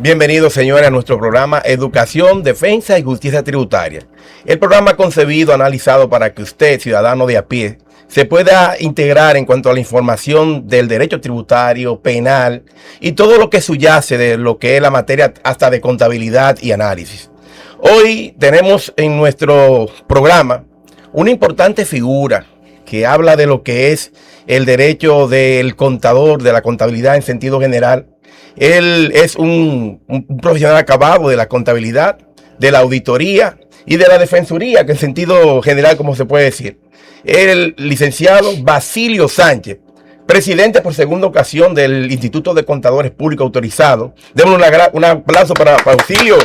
Bienvenidos, señores, a nuestro programa Educación, Defensa y Justicia Tributaria. El programa concebido, analizado para que usted, ciudadano de a pie, se pueda integrar en cuanto a la información del derecho tributario, penal y todo lo que subyace de lo que es la materia hasta de contabilidad y análisis. Hoy tenemos en nuestro programa una importante figura que habla de lo que es el derecho del contador, de la contabilidad en sentido general. Él es un profesional acabado de la contabilidad, de la auditoría y de la defensoría, que en sentido general, como se puede decir. El licenciado Basilio Sánchez, presidente por segunda ocasión del Instituto de Contadores Públicos Autorizados. Démosle un aplauso para Basilio.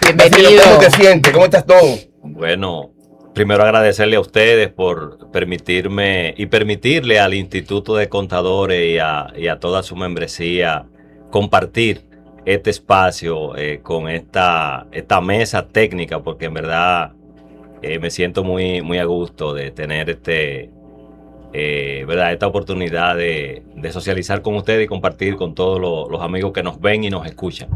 Bienvenido. Basilio, ¿cómo te sientes? ¿Cómo estás todo? Bueno, primero agradecerle a ustedes por permitirme y permitirle al Instituto de Contadores y a toda su membresía compartir este espacio con esta mesa técnica, porque en verdad me siento muy a gusto de tener esta oportunidad de socializar con ustedes y compartir con todos los amigos que nos ven y nos escuchan.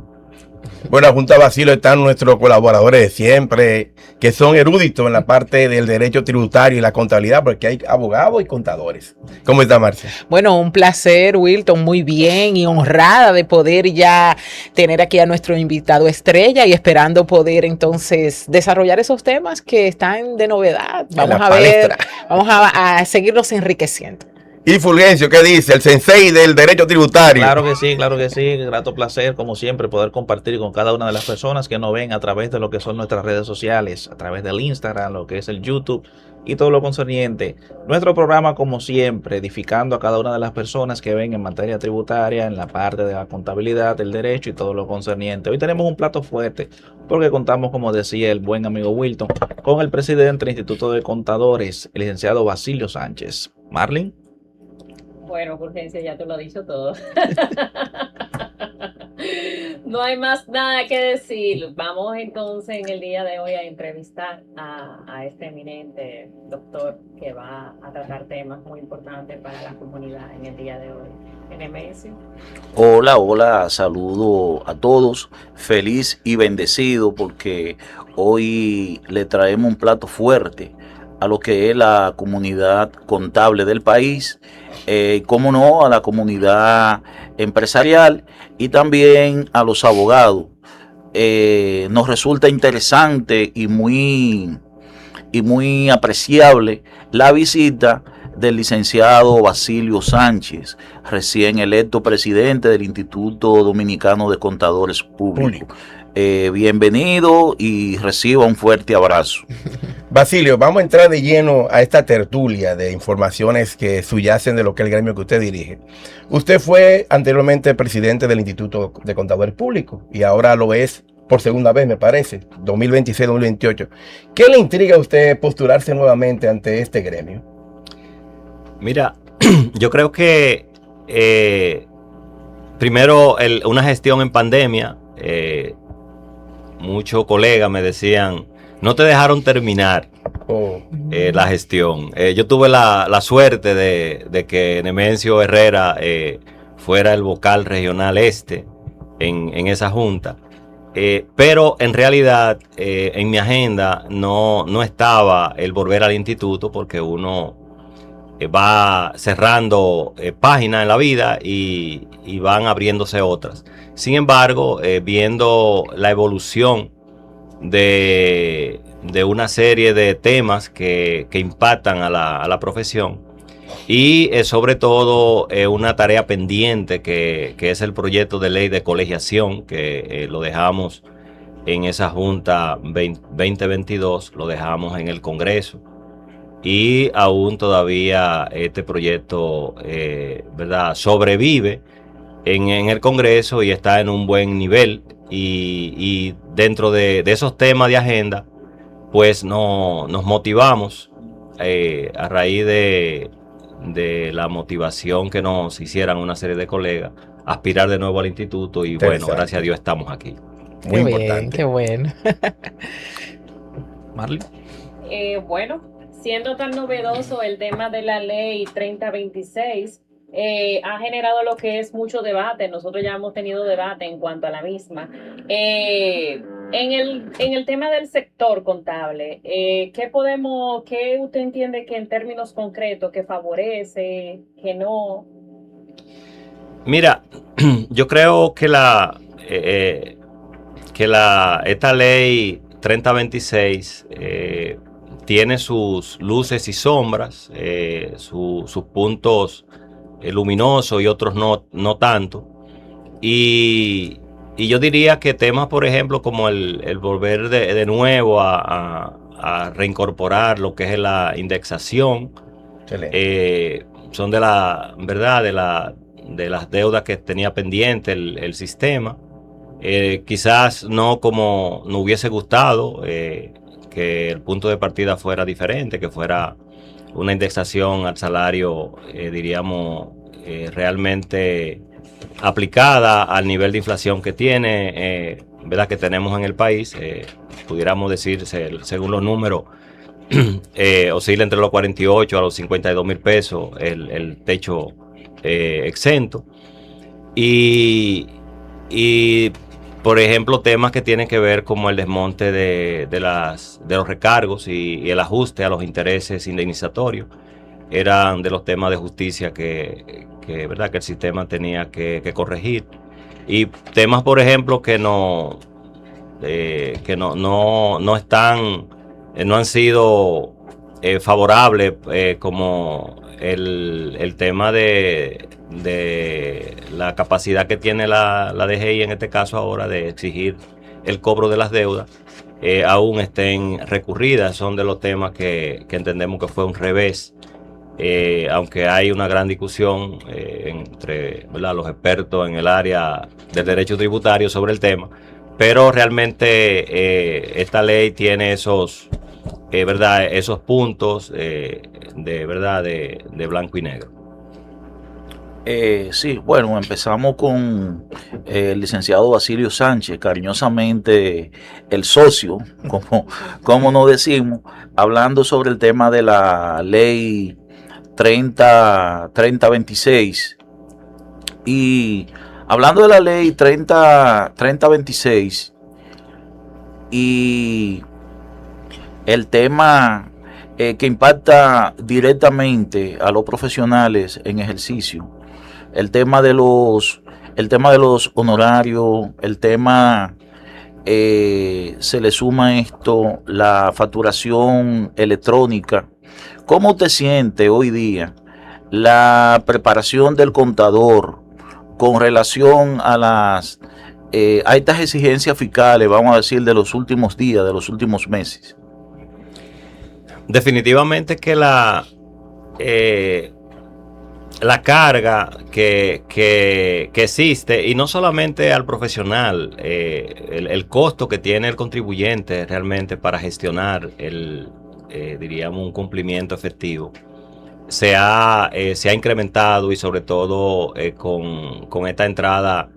Bueno, junto a Basilio están nuestros colaboradores de siempre, que son eruditos en la parte del derecho tributario y la contabilidad, porque hay abogados y contadores. ¿Cómo está, Marcia? Bueno, un placer, Wilton, muy bien y honrada de poder ya tener aquí a nuestro invitado estrella y esperando poder entonces desarrollar esos temas que están de novedad. Vamos a ver, vamos a seguirnos enriqueciendo. Y Fulgencio, ¿qué dice? El sensei del derecho tributario. Claro que sí, grato placer, como siempre, poder compartir con cada una de las personas que nos ven a través de lo que son nuestras redes sociales, a través del Instagram, lo que es el YouTube y todo lo concerniente. Nuestro programa, como siempre, edificando a cada una de las personas que ven en materia tributaria, en la parte de la contabilidad, del derecho y todo lo concerniente. Hoy tenemos un plato fuerte porque contamos, como decía el buen amigo Wilton, con el presidente del Instituto de Contadores, el licenciado Basilio Sánchez. Marlin. Bueno, Fulgencio, ya te lo ha dicho todo. No hay más nada que decir. Vamos entonces en el día de hoy a entrevistar a este eminente doctor que va a tratar temas muy importantes para la comunidad en el día de hoy. Nemesio. Hola, saludo a todos, feliz y bendecido porque hoy le traemos un plato fuerte a lo que es la comunidad contable del país, cómo no, a la comunidad empresarial y también a los abogados. Nos resulta interesante y muy apreciable la visita del licenciado Basilio Sánchez, recién electo presidente del Instituto Dominicano de Contadores Públicos. Bienvenido y reciba un fuerte abrazo. Basilio, vamos a entrar de lleno a esta tertulia de informaciones que subyacen de lo que es el gremio que usted dirige. Usted fue anteriormente presidente del Instituto de Contadores Públicos y ahora lo es por segunda vez, me parece, 2026-2028. ¿Qué le intriga a usted postularse nuevamente ante este gremio? Mira, yo creo que primero una gestión en pandemia, muchos colegas me decían, no te dejaron terminar la gestión. Yo tuve la suerte de que Nemesio Herrera fuera el vocal regional en esa junta. Pero en realidad en mi agenda no estaba el volver al instituto porque uno va cerrando páginas en la vida y van abriéndose otras. Sin embargo, viendo la evolución de una serie de temas que impactan a la profesión y sobre todo una tarea pendiente que es el proyecto de ley de colegiación que lo dejamos en esa Junta 2022, lo dejamos en el Congreso y aún todavía este proyecto sobrevive en el Congreso y está en un buen nivel y dentro de esos temas de agenda pues nos motivamos a raíz de la motivación que nos hicieran una serie de colegas a aspirar de nuevo al instituto y bueno, gracias a Dios estamos aquí. Muy importante. Qué bueno. Marley. Bueno, siendo tan novedoso el tema de la ley 3026, ha generado lo que es mucho debate. Nosotros ya hemos tenido debate en cuanto a la misma. En el tema del sector contable, ¿qué usted entiende que en términos concretos que favorece, que no? Mira, yo creo que esta ley 3026 tiene sus luces y sombras, sus puntos luminosos y otros no tanto. Y yo diría que temas, por ejemplo, como el volver de nuevo a reincorporar lo que es la indexación, son de las deudas que tenía pendiente el sistema. Quizás no como nos hubiese gustado, que el punto de partida fuera diferente, que fuera una indexación al salario, diríamos, realmente aplicada al nivel de inflación que tiene, ¿verdad?, que tenemos en el país. Pudiéramos decir, según los números, oscila entre los 48 a los 52 mil pesos el techo exento. Y por ejemplo, temas que tienen que ver como el desmonte de los recargos y el ajuste a los intereses indemnizatorios eran de los temas de justicia que el sistema tenía que corregir. Y temas, por ejemplo, que no han sido favorables, como el tema de la capacidad que tiene la DGI en este caso ahora de exigir el cobro de las deudas, aún estén recurridas. Son de los temas que entendemos que fue un revés, aunque hay una gran discusión entre, ¿verdad?, los expertos en el área del derecho tributario sobre el tema, pero realmente esta ley tiene esos puntos de blanco y negro. Sí, bueno, empezamos con el licenciado Basilio Sánchez, cariñosamente el socio, como nos decimos, hablando sobre el tema de la ley 3026. Y hablando de la ley 3026 y el tema que impacta directamente a los profesionales en ejercicio, el tema de los honorarios, se le suma a esto la facturación electrónica. ¿Cómo te sientes hoy día la preparación del contador con relación a estas exigencias fiscales, vamos a decir, de los últimos días, de los últimos meses? Definitivamente que la carga que existe, y no solamente al profesional, el costo que tiene el contribuyente realmente para gestionar diríamos, un cumplimiento efectivo, se ha incrementado, y sobre todo con esta entrada,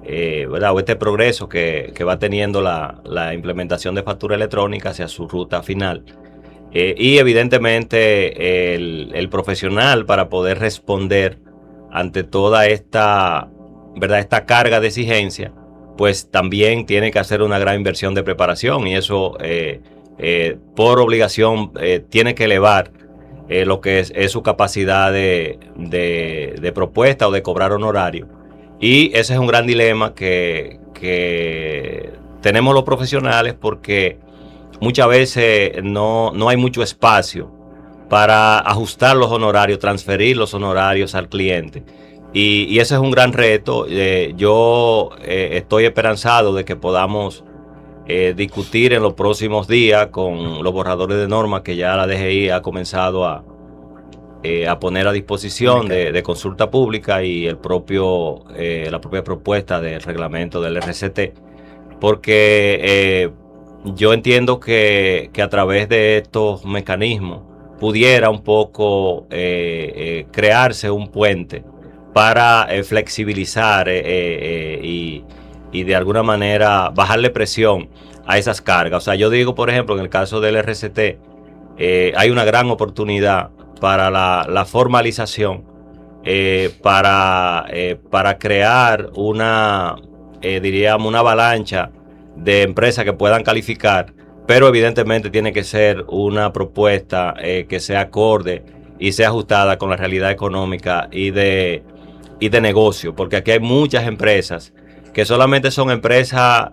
¿verdad?, o este progreso que va teniendo la implementación de factura electrónica hacia su ruta final. Y evidentemente el profesional, para poder responder ante toda esta carga de exigencia, pues también tiene que hacer una gran inversión de preparación, y eso por obligación tiene que elevar lo que es su capacidad de propuesta o de cobrar honorario. Y ese es un gran dilema que tenemos los profesionales, porque muchas veces no hay mucho espacio para ajustar los honorarios, transferir los honorarios al cliente. Y ese es un gran reto. Yo estoy esperanzado de que podamos discutir en los próximos días con los borradores de normas que ya la DGI ha comenzado a poner a disposición de consulta pública, y la propia propuesta del reglamento del RCT, porque yo entiendo que a través de estos mecanismos pudiera un poco crearse un puente para flexibilizar y de alguna manera bajarle presión a esas cargas. O sea, yo digo, por ejemplo, en el caso del RCT, hay una gran oportunidad para la formalización para crear diríamos, una avalancha de empresas que puedan calificar, pero evidentemente tiene que ser una propuesta que sea acorde y sea ajustada con la realidad económica y de negocio, porque aquí hay muchas empresas que solamente son empresas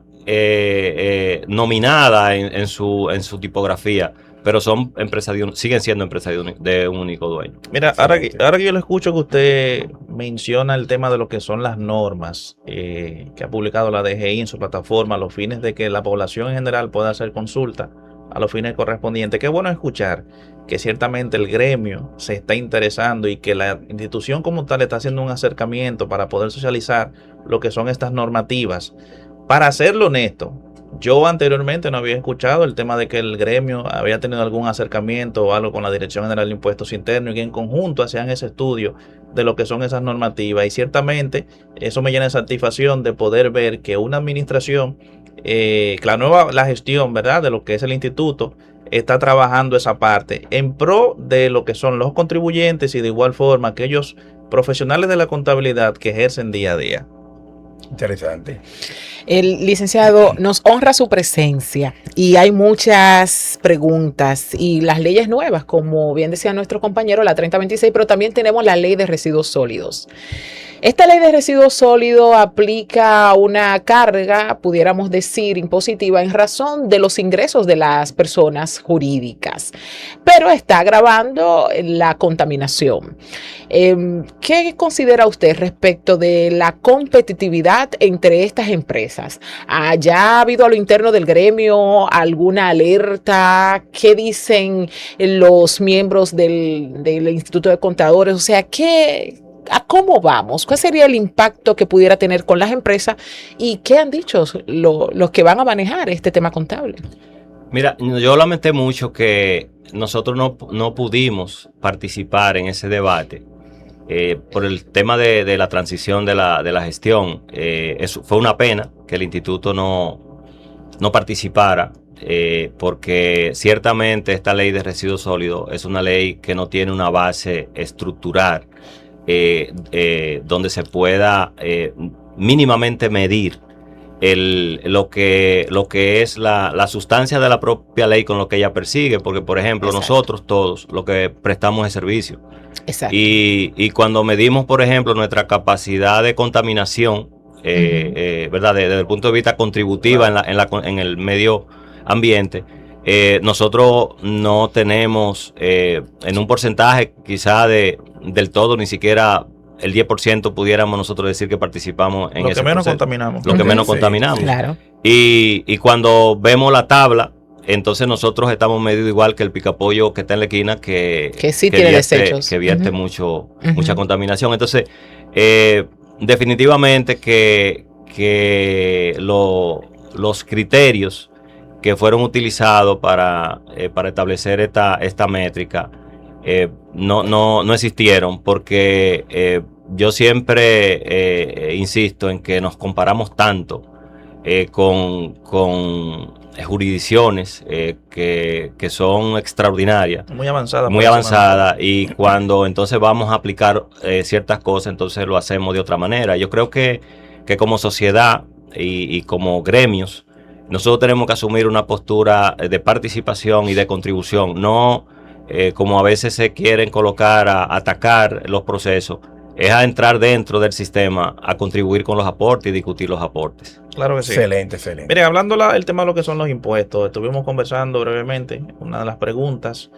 nominadas en su tipografía, pero son empresas siguen siendo empresas de un único dueño. Mira, ahora que yo le escucho que usted menciona el tema de lo que son las normas que ha publicado la DGI en su plataforma a los fines de que la población en general pueda hacer consulta a los fines correspondientes. Qué bueno escuchar que ciertamente el gremio se está interesando y que la institución como tal está haciendo un acercamiento para poder socializar lo que son estas normativas. Para serlo honesto, yo anteriormente no había escuchado el tema de que el gremio había tenido algún acercamiento o algo con la Dirección General de Impuestos Internos y que en conjunto hacían ese estudio de lo que son esas normativas. Y ciertamente eso me llena de satisfacción de poder ver que una administración, la gestión, ¿verdad?, de lo que es el instituto, está trabajando esa parte en pro de lo que son los contribuyentes y de igual forma aquellos profesionales de la contabilidad que ejercen día a día. Interesante. El licenciado, nos honra su presencia y hay muchas preguntas y las leyes nuevas, como bien decía nuestro compañero, la 3026, pero también tenemos la ley de residuos sólidos. Esta ley de residuos sólidos aplica una carga, pudiéramos decir, impositiva en razón de los ingresos de las personas jurídicas, pero está agravando la contaminación. ¿Qué considera usted respecto de la competitividad entre estas empresas? ¿Ya ha habido a lo interno del gremio alguna alerta? ¿Qué dicen los miembros del Instituto de Contadores? O sea, ¿a cómo vamos? ¿Cuál sería el impacto que pudiera tener con las empresas? ¿Y qué han dicho los que van a manejar este tema contable? Mira, yo lamenté mucho que nosotros no pudimos participar en ese debate por el tema de la transición de la gestión. Eso fue una pena que el instituto no participara, porque ciertamente esta ley de residuos sólidos es una ley que no tiene una base estructural donde se pueda mínimamente medir lo que es la sustancia de la propia ley con lo que ella persigue, porque por ejemplo Exacto. Nosotros todos lo que prestamos es servicio. Exacto. Y cuando medimos por ejemplo nuestra capacidad de contaminación, ¿verdad? Desde el punto de vista contributiva en el medio ambiente, nosotros no tenemos en un porcentaje quizá del todo, ni siquiera el 10% pudiéramos nosotros decir que participamos en ese proceso. Lo que menos contaminamos. Claro. Y cuando vemos la tabla, entonces nosotros estamos medidos igual que el picapollo que está en la esquina, que sí tiene desechos. Que vierte mucha contaminación. Entonces, definitivamente que los criterios que fueron utilizados para establecer esta métrica no existieron, porque yo siempre insisto en que nos comparamos tanto con jurisdicciones que son extraordinarias, muy avanzadas, y cuando entonces vamos a aplicar ciertas cosas, entonces lo hacemos de otra manera. Yo creo que como sociedad y como gremios, nosotros tenemos que asumir una postura de participación y de contribución, no como a veces se quieren colocar a atacar los procesos, es a entrar dentro del sistema, a contribuir con los aportes y discutir los aportes. Claro que sí. Excelente. Mire, hablando el tema de lo que son los impuestos, estuvimos conversando brevemente. Una de las preguntas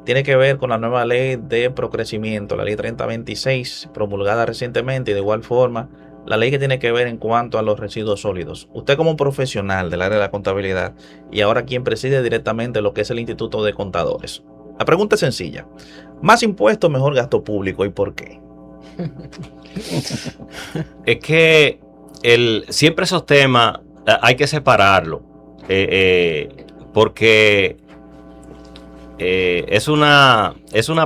tiene que ver con la nueva ley de procrecimiento, la ley 3026, promulgada recientemente, y de igual forma la ley que tiene que ver en cuanto a los residuos sólidos. Usted como profesional del área de la contabilidad y ahora quien preside directamente lo que es el Instituto de Contadores, la pregunta es sencilla: ¿más impuestos, mejor gasto público, y por qué? Es que siempre esos temas hay que separarlo, porque es una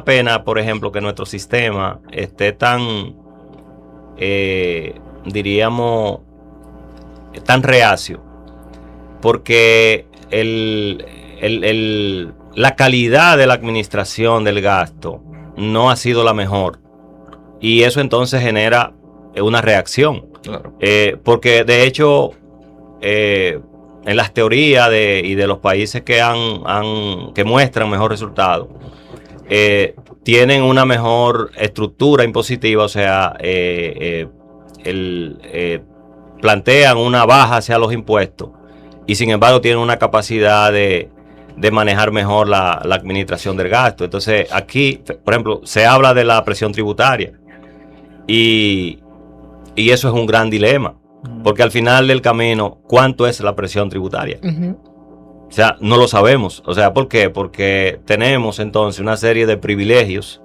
pena, por ejemplo, que nuestro sistema esté tan, diríamos, tan reacio, porque la calidad de la administración del gasto no ha sido la mejor. y eso entonces genera una reacción. Claro. Porque de hecho, en las teorías y de los países que muestran mejor resultado, tienen una mejor estructura impositiva, o sea, plantean una baja hacia los impuestos y sin embargo tienen una capacidad de manejar mejor la administración del gasto. Entonces aquí, por ejemplo, se habla de la presión tributaria y eso es un gran dilema, porque al final del camino, ¿cuánto es la presión tributaria? O sea, no lo sabemos. O sea, ¿por qué? Porque tenemos entonces una serie de privilegios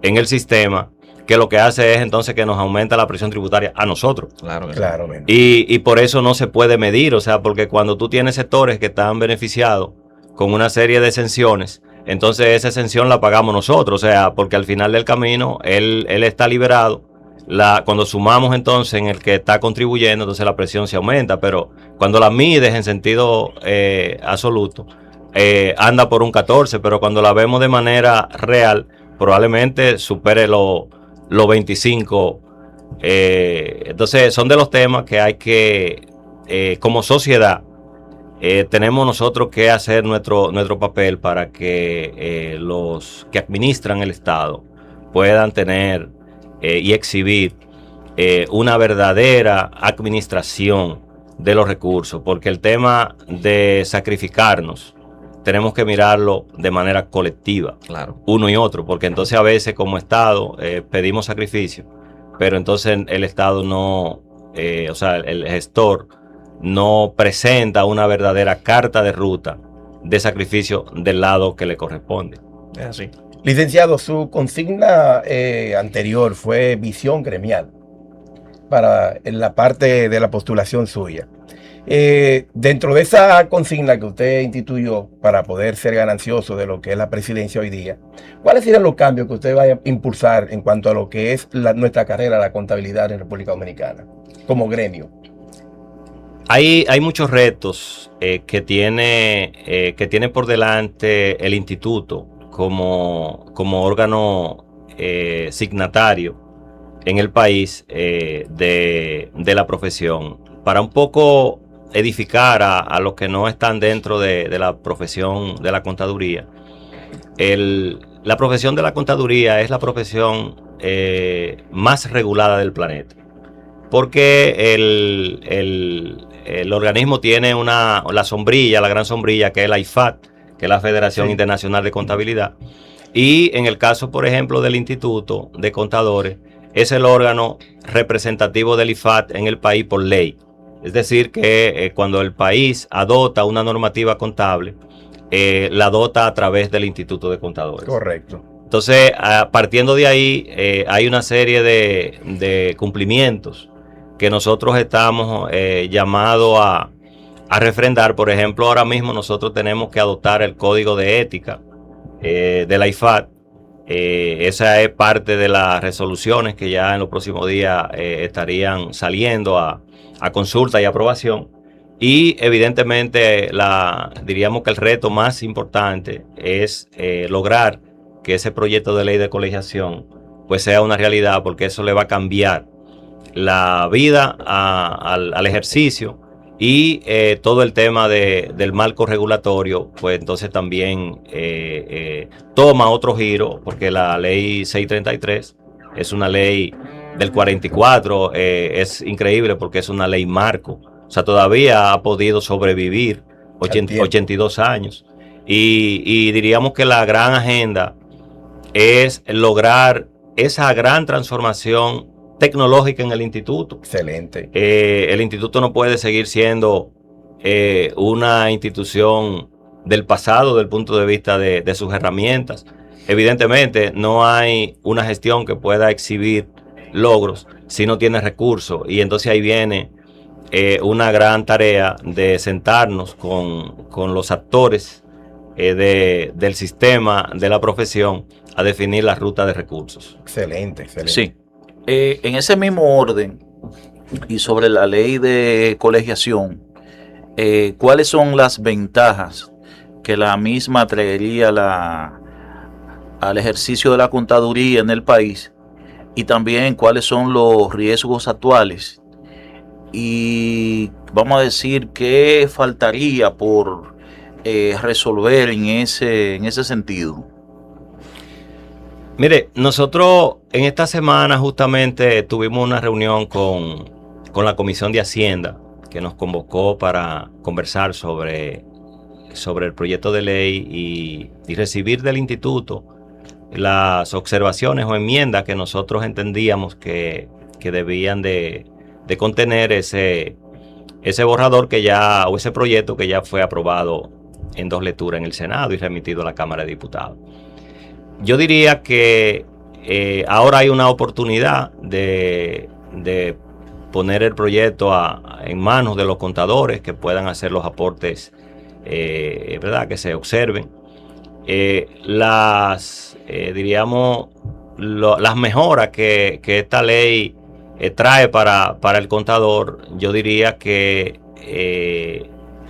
en el sistema que lo que hace es entonces que nos aumenta la presión tributaria a nosotros. Claro. Y por eso no se puede medir, o sea, porque cuando tú tienes sectores que están beneficiados con una serie de exenciones, entonces esa exención la pagamos nosotros, o sea, porque al final del camino él está liberado. Cuando sumamos entonces en el que está contribuyendo, entonces la presión se aumenta, pero cuando la mides en sentido absoluto, anda por un 14, pero cuando la vemos de manera real, probablemente supere los 25. Entonces son de los temas que hay que, como sociedad, tenemos nosotros que hacer nuestro papel para que los que administran el Estado puedan tener y exhibir una verdadera administración de los recursos, porque el tema de sacrificarnos tenemos que mirarlo de manera colectiva, Claro. uno y otro, porque entonces a veces como Estado pedimos sacrificio, pero entonces el Estado no, o sea, el gestor no presenta una verdadera carta de ruta de sacrificio del lado que le corresponde. Es así. Licenciado, su consigna anterior fue visión gremial en la parte de la postulación suya. Dentro de esa consigna que usted instituyó para poder ser ganancioso de lo que es la presidencia hoy día, ¿cuáles serían los cambios que usted vaya a impulsar en cuanto a lo que es nuestra carrera, la contabilidad en República Dominicana, como gremio? Hay muchos retos que tiene por delante el instituto como órgano signatario en el país de la profesión, para un poco edificar a los que no están dentro de la profesión de la contaduría. La profesión de la contaduría es la profesión más regulada del planeta, porque el organismo tiene la sombrilla, la gran sombrilla, que es la IFAT, que es la Federación Internacional de Contabilidad, y en el caso, por ejemplo, del Instituto de Contadores, es el órgano representativo del IFAT en el país por ley. Es decir, que cuando el país adopta una normativa contable, la adopta a través del Instituto de Contadores. Correcto. Entonces, partiendo de ahí, hay una serie de cumplimientos que nosotros estamos llamados a refrendar. Por ejemplo, ahora mismo nosotros tenemos que adoptar el código de ética de la IFAT. Esa es parte de las resoluciones que ya en los próximos días estarían saliendo a consulta y aprobación. Y evidentemente diríamos que el reto más importante es lograr que ese proyecto de ley de colegiación pues sea una realidad, porque eso le va a cambiar la vida al ejercicio, y todo el tema del marco regulatorio pues entonces también toma otro giro, porque la ley 633 es una ley del 44, es increíble porque es una ley marco, o sea, todavía ha podido sobrevivir 82 años, y diríamos que la gran agenda es lograr esa gran transformación tecnológica en el instituto. Excelente. El instituto no puede seguir siendo una institución del pasado desde el punto de vista de sus herramientas. Evidentemente no hay una gestión que pueda exhibir logros si no tiene recursos, y entonces ahí viene una gran tarea de sentarnos con los actores del sistema de la profesión a definir la ruta de recursos. Excelente, excelente. Sí. En ese mismo orden y sobre la ley de colegiación, ¿cuáles son las ventajas que la misma traería al ejercicio de la contaduría en el país y también cuáles son los riesgos actuales y vamos a decir qué faltaría por resolver en ese sentido. Mire, nosotros en esta semana justamente tuvimos una reunión con la Comisión de Hacienda que nos convocó para conversar sobre el proyecto de ley y recibir del instituto las observaciones o enmiendas que nosotros entendíamos que debían de contener ese borrador o ese proyecto que ya fue aprobado en 2 lecturas en el Senado y remitido a la Cámara de Diputados. Yo diría que ahora hay una oportunidad de poner el proyecto en manos de los contadores que puedan hacer los aportes, ¿verdad? Que se observen. Las mejoras que esta ley trae para el contador, yo diría que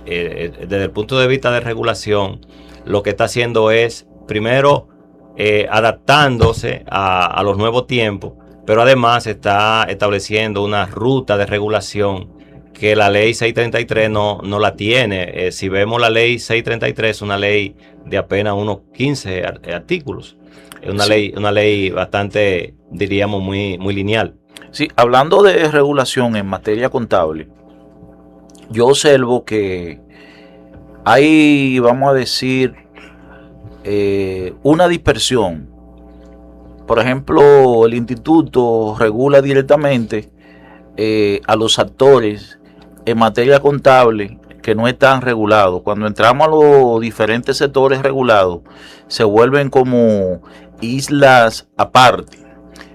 desde el punto de vista de regulación, lo que está haciendo es, primero, adaptándose a los nuevos tiempos, pero además está estableciendo una ruta de regulación que la ley 633 no la tiene. Si vemos la ley 633, es una ley de apenas unos 15 artículos. Es una ley bastante, diríamos, muy lineal. Sí, hablando de regulación en materia contable, yo observo que hay, vamos a decir, una dispersión. Por ejemplo, el instituto regula directamente a los actores en materia contable que no están regulados. Cuando entramos a los diferentes sectores regulados, se vuelven como islas aparte.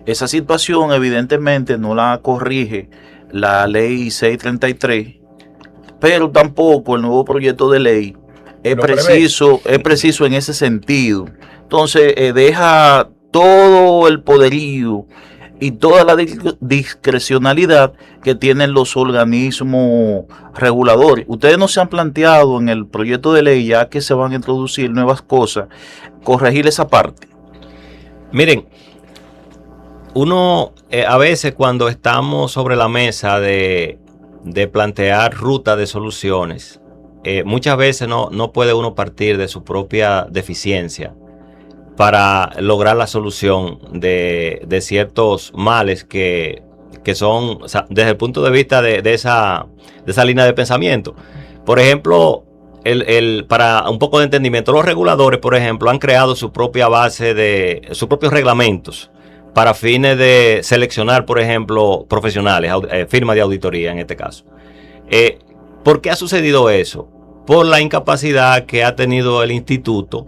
Esa situación evidentemente no la corrige la ley 633, pero tampoco el nuevo proyecto de ley es preciso en ese sentido. Entonces deja todo el poderío y toda la discrecionalidad que tienen los organismos reguladores. Ustedes no se han planteado en el proyecto de ley, ya que se van a introducir nuevas cosas, corregir esa parte. Miren, uno a veces cuando estamos sobre la mesa de plantear rutas de soluciones, muchas veces no puede uno partir de su propia deficiencia para lograr la solución de ciertos males que son, o sea, desde el punto de vista de esa línea de pensamiento. Por ejemplo, para un poco de entendimiento, los reguladores, por ejemplo, han creado su propia base sus propios reglamentos para fines de seleccionar, por ejemplo, profesionales, firmas de auditoría en este caso. ¿Por qué ha sucedido eso? Por la incapacidad que ha tenido el instituto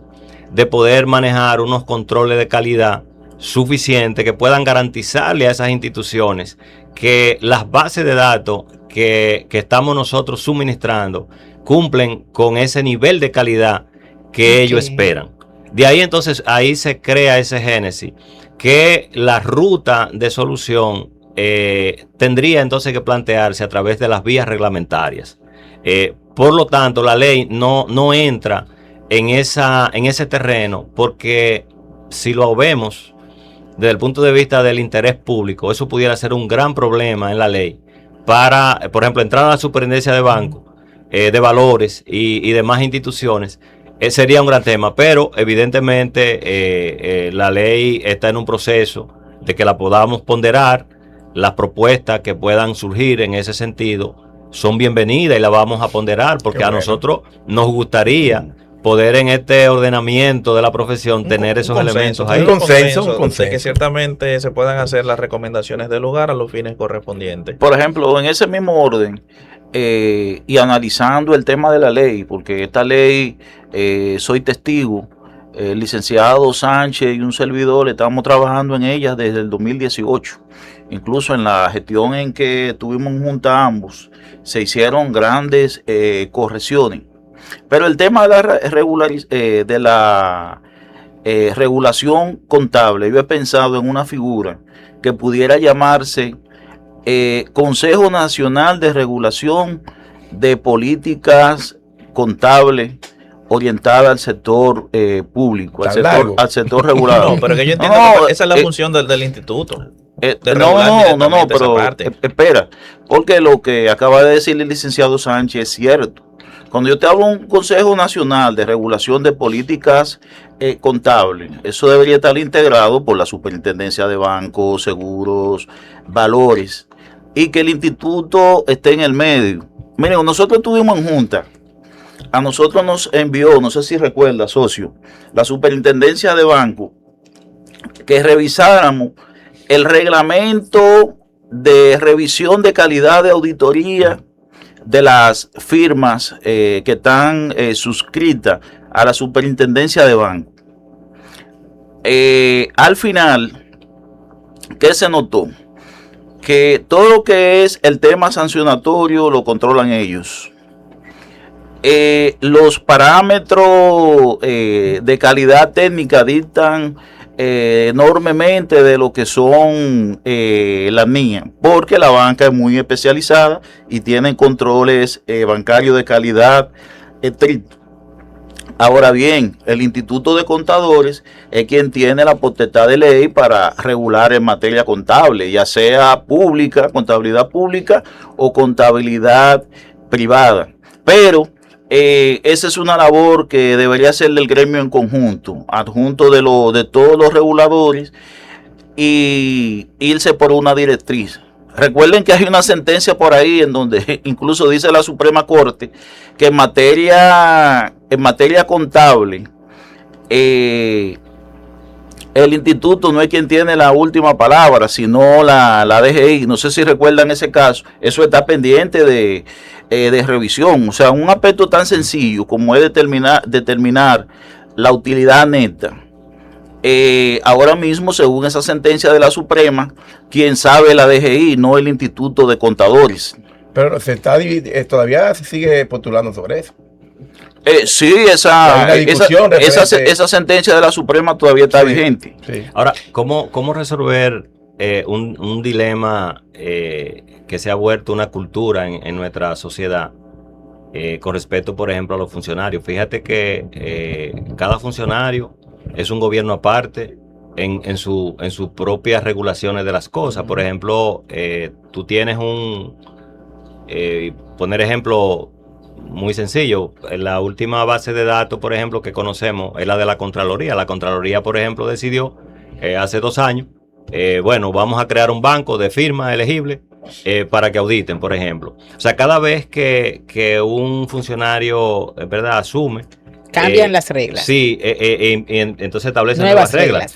de poder manejar unos controles de calidad suficientes que puedan garantizarle a esas instituciones que las bases de datos que estamos nosotros suministrando cumplen con ese nivel de calidad que ellos esperan. De ahí entonces, ahí se crea ese génesis, que la ruta de solución tendría entonces que plantearse a través de las vías reglamentarias. Por lo tanto, la ley no entra en ese terreno, porque si lo vemos desde el punto de vista del interés público, eso pudiera ser un gran problema en la ley para, por ejemplo, entrar a la superintendencia de bancos, de valores y demás instituciones. Sería un gran tema, pero evidentemente la ley está en un proceso de que la podamos ponderar. Las propuestas que puedan surgir en ese sentido son bienvenidas y las vamos a ponderar, porque a nosotros nos gustaría poder en este ordenamiento de la profesión tener esos elementos ahí. Un consenso. De que ciertamente se puedan hacer las recomendaciones del lugar a los fines correspondientes. Por ejemplo, en ese mismo orden, y analizando el tema de la ley, porque esta ley, soy testigo, el licenciado Sánchez y un servidor estamos trabajando en ella desde el 2018. Incluso en la gestión en que estuvimos juntos ambos, se hicieron grandes correcciones. Pero el tema de la regulación contable, yo he pensado en una figura que pudiera llamarse Consejo Nacional de Regulación de Políticas Contables orientada al sector público, al sector regulado. No, pero que yo entiendo que esa es la función del instituto. No, pero espera, porque lo que acaba de decir el licenciado Sánchez es cierto. Cuando yo te hablo de un Consejo Nacional de Regulación de Políticas Contables, eso debería estar integrado por la Superintendencia de Bancos, Seguros, Valores, y que el instituto esté en el medio. Miren, nosotros estuvimos en junta. A nosotros nos envió, no sé si recuerda, socio, la Superintendencia de Bancos, que revisáramos el reglamento de revisión de calidad de auditoría de las firmas que están suscritas a la Superintendencia de Bancos. Al final, ¿qué se notó? Que todo lo que es el tema sancionatorio lo controlan ellos. Los parámetros de calidad técnica dictan enormemente de lo que son las mías, porque la banca es muy especializada y tienen controles bancarios de calidad estrictos. Ahora bien, el Instituto de Contadores es quien tiene la potestad de ley para regular en materia contable, ya sea pública, contabilidad pública o contabilidad privada. Pero esa es una labor que debería ser del gremio en conjunto, adjunto de todos los reguladores, y irse por una directriz. Recuerden que hay una sentencia por ahí en donde incluso dice la Suprema Corte que en materia contable el instituto no es quien tiene la última palabra, sino la DGI. No sé si recuerdan ese caso. Eso está pendiente de revisión. O sea, un aspecto tan sencillo como es determinar la utilidad neta. Ahora mismo, según esa sentencia de la Suprema, quien sabe la DGI, no el Instituto de Contadores. Pero todavía se sigue postulando sobre eso. Sí, esa sentencia de la Suprema todavía está vigente. Sí. Ahora, ¿cómo resolver un dilema que se ha vuelto una cultura en nuestra sociedad con respecto, por ejemplo, a los funcionarios? Fíjate que cada funcionario es un gobierno aparte en sus propias regulaciones de las cosas. Por ejemplo, tú tienes poner ejemplo muy sencillo, la última base de datos, por ejemplo, que conocemos es la de la Contraloría. La Contraloría, por ejemplo, decidió hace 2 años, bueno, vamos a crear un banco de firmas elegibles para que auditen, por ejemplo. O sea, cada vez que un funcionario, ¿verdad?, asume, cambian las reglas. Sí, entonces establecen nuevas reglas.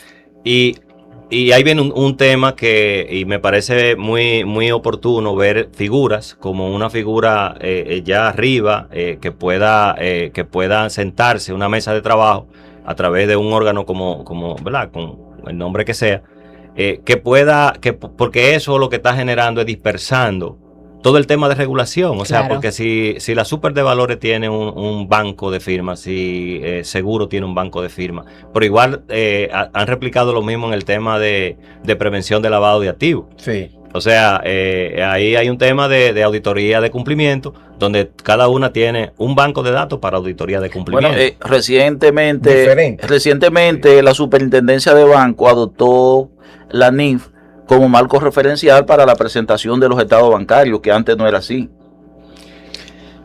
Y ahí viene un tema y me parece muy, muy oportuno ver figuras como una figura ya arriba que pueda sentarse en una mesa de trabajo a través de un órgano como ¿verdad?, con el nombre que sea, porque eso lo que está generando es dispersando todo el tema de regulación. O sea, porque si la Super de Valores tiene un banco de firmas, si Seguro tiene un banco de firmas, pero igual han replicado lo mismo en el tema de prevención de lavado de activos. Sí. O sea, ahí hay un tema de auditoría de cumplimiento, donde cada una tiene un banco de datos para auditoría de cumplimiento. Bueno, recientemente la Superintendencia de Banco adoptó la NIF como marco referencial para la presentación de los estados bancarios, que antes no era así.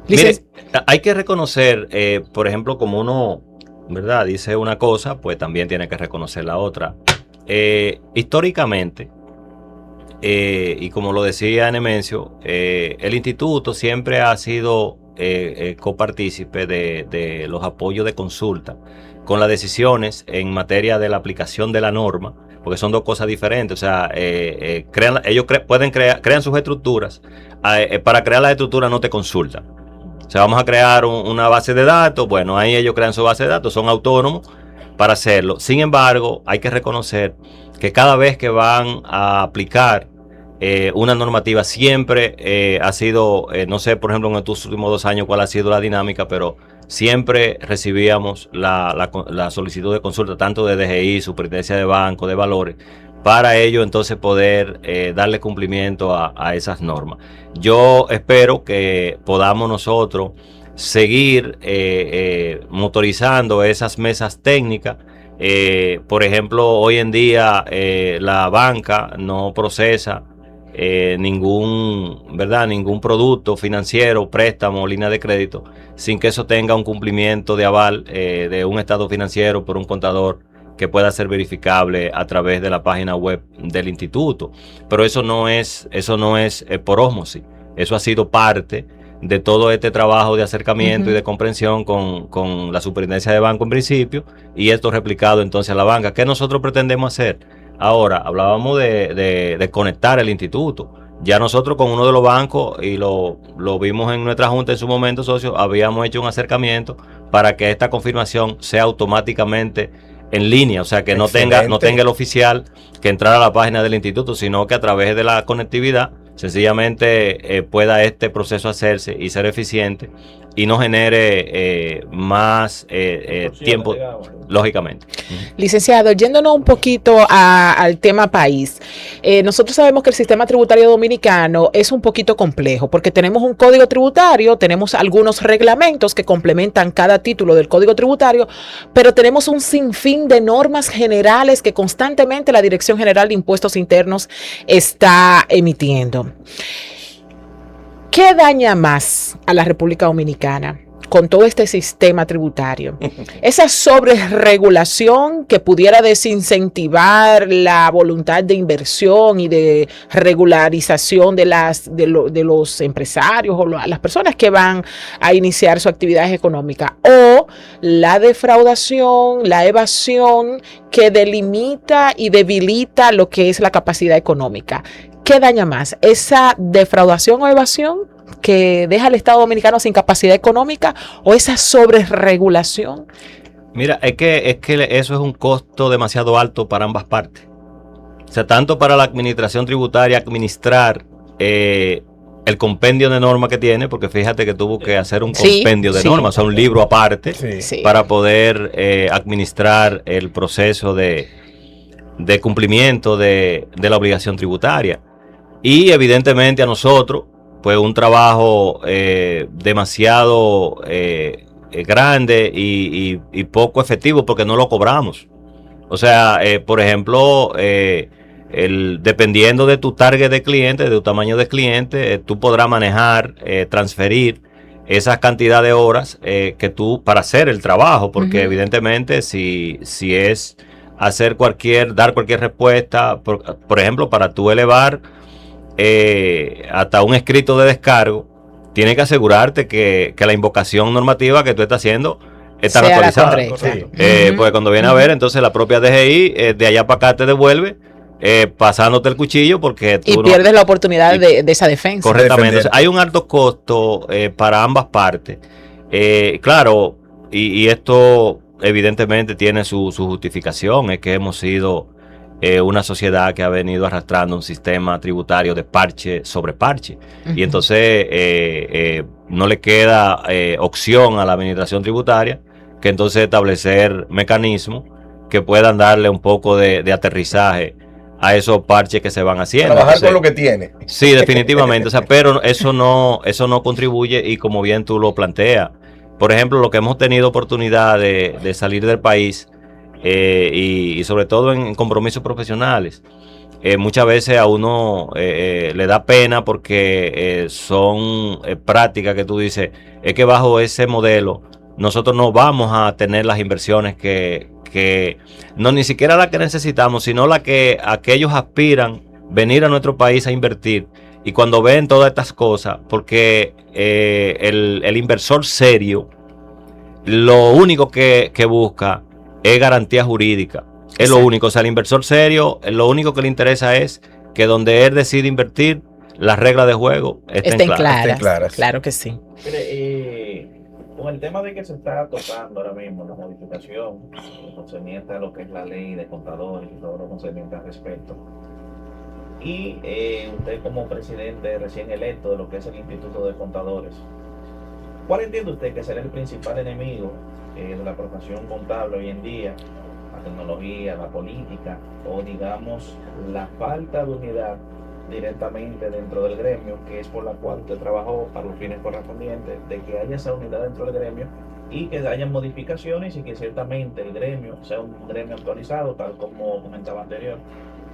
Mire, hay que reconocer, por ejemplo, como uno, ¿verdad?, dice una cosa, pues también tiene que reconocer la otra. Históricamente, y como lo decía Nemencio, el instituto siempre ha sido copartícipe de los apoyos de consulta con las decisiones en materia de la aplicación de la norma, porque son dos cosas diferentes. O sea, crean sus estructuras. Para crear las estructuras no te consultan. O sea, vamos a crear una base de datos. Bueno, ahí ellos crean su base de datos, son autónomos para hacerlo. Sin embargo, hay que reconocer que cada vez que van a aplicar una normativa, siempre ha sido, no sé, por ejemplo, en estos últimos 2 años cuál ha sido la dinámica, pero siempre recibíamos la solicitud de consulta tanto de DGI, Superintendencia de Banco, de Valores, para ello entonces poder darle cumplimiento a esas normas. Yo espero que podamos nosotros seguir motorizando esas mesas técnicas Por ejemplo, hoy en día la banca no procesa ningún producto financiero, préstamo, línea de crédito, sin que eso tenga un cumplimiento de aval de un estado financiero por un contador que pueda ser verificable a través de la página web del instituto. Pero eso no es por ósmosis. Eso ha sido parte de todo este trabajo de acercamiento y de comprensión con la superintendencia de banco en principio, y esto replicado entonces a la banca. ¿Qué nosotros pretendemos hacer? Ahora, hablábamos de conectar el instituto. Ya nosotros con uno de los bancos, y lo vimos en nuestra junta en su momento, socios, habíamos hecho un acercamiento para que esta confirmación sea automáticamente en línea, o sea que no tenga el oficial que entrar a la página del instituto, sino que a través de la conectividad sencillamente pueda este proceso hacerse y ser eficiente y no genere más tiempo, lógicamente. Licenciado, yéndonos un poquito al tema país, nosotros sabemos que el sistema tributario dominicano es un poquito complejo porque tenemos un código tributario, tenemos algunos reglamentos que complementan cada título del código tributario, pero tenemos un sinfín de normas generales que constantemente la Dirección General de Impuestos Internos está emitiendo. ¿Qué daña más a la República Dominicana con todo este sistema tributario? Esa sobreregulación que pudiera desincentivar la voluntad de inversión y de regularización de los empresarios o las personas que van a iniciar su actividad económica, o la defraudación, la evasión que delimita y debilita lo que es la capacidad económica. ¿Qué daña más? ¿Esa defraudación o evasión que deja al Estado Dominicano sin capacidad económica, o esa sobreregulación? Mira, es que eso es un costo demasiado alto para ambas partes. O sea, tanto para la administración tributaria administrar el compendio de normas que tiene, porque fíjate que tuvo que hacer un compendio de normas, o sea, un libro aparte, para poder administrar el proceso de cumplimiento de la obligación tributaria. Y evidentemente a nosotros, pues un trabajo demasiado grande y poco efectivo porque no lo cobramos. O sea, por ejemplo, dependiendo de tu target de cliente, de tu tamaño de cliente, tú podrás manejar, transferir esas cantidades de horas que tú para hacer el trabajo, porque evidentemente si es dar cualquier respuesta, por ejemplo, para tú elevar hasta un escrito de descargo, tienes que asegurarte que la invocación normativa que tú estás haciendo está actualizada. Porque cuando viene a ver, entonces la propia DGI de allá para acá te devuelve pasándote el cuchillo porque tú pierdes la oportunidad de esa defensa. Correctamente. Entonces, hay un alto costo para ambas partes. Claro, y esto evidentemente tiene su justificación, es que hemos sido una sociedad que ha venido arrastrando un sistema tributario de parche sobre parche. Y entonces no le queda opción a la administración tributaria que entonces establecer mecanismos que puedan darle un poco de aterrizaje a esos parches que se van haciendo. Trabajar con lo que tiene. Sí, definitivamente. O sea, pero eso no contribuye, y como bien tú lo planteas, por ejemplo, lo que hemos tenido oportunidad de salir del país y sobre todo en compromisos profesionales, muchas veces a uno le da pena porque son prácticas que tú dices, es que bajo ese modelo nosotros no vamos a tener las inversiones que no ni siquiera las que necesitamos, sino las que aquellos aspiran venir a nuestro país a invertir. Y cuando ven todas estas cosas, porque el inversor serio lo único que busca es garantía jurídica. Es lo único. O sea, el inversor serio, lo único que le interesa es que donde él decide invertir, las reglas de juego estén claras. Claro que sí. Mire, con el tema de que se está tocando ahora mismo la modificación concerniente a lo que es la ley de contadores y todo lo concerniente al respecto, y usted como presidente recién electo de lo que es el Instituto de Contadores, ¿cuál entiende usted que será el principal enemigo de la profesión contable hoy en día? La tecnología, la política, o digamos la falta de unidad directamente dentro del gremio, que es por la cual usted trabajó para los fines correspondientes, de que haya esa unidad dentro del gremio y que hayan modificaciones y que ciertamente el gremio sea un gremio actualizado, tal como comentaba anterior,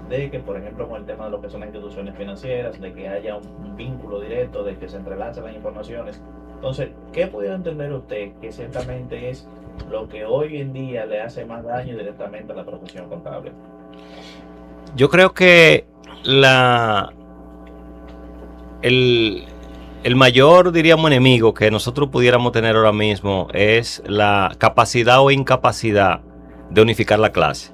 de que, por ejemplo, con el tema de lo que son las instituciones financieras, de que haya un vínculo directo, de que se entrelacen las informaciones. Entonces, ¿qué puede entender usted que ciertamente es lo que hoy en día le hace más daño directamente a la profesión contable? Yo creo que el mayor, diríamos, enemigo que nosotros pudiéramos tener ahora mismo es la capacidad o incapacidad de unificar la clase.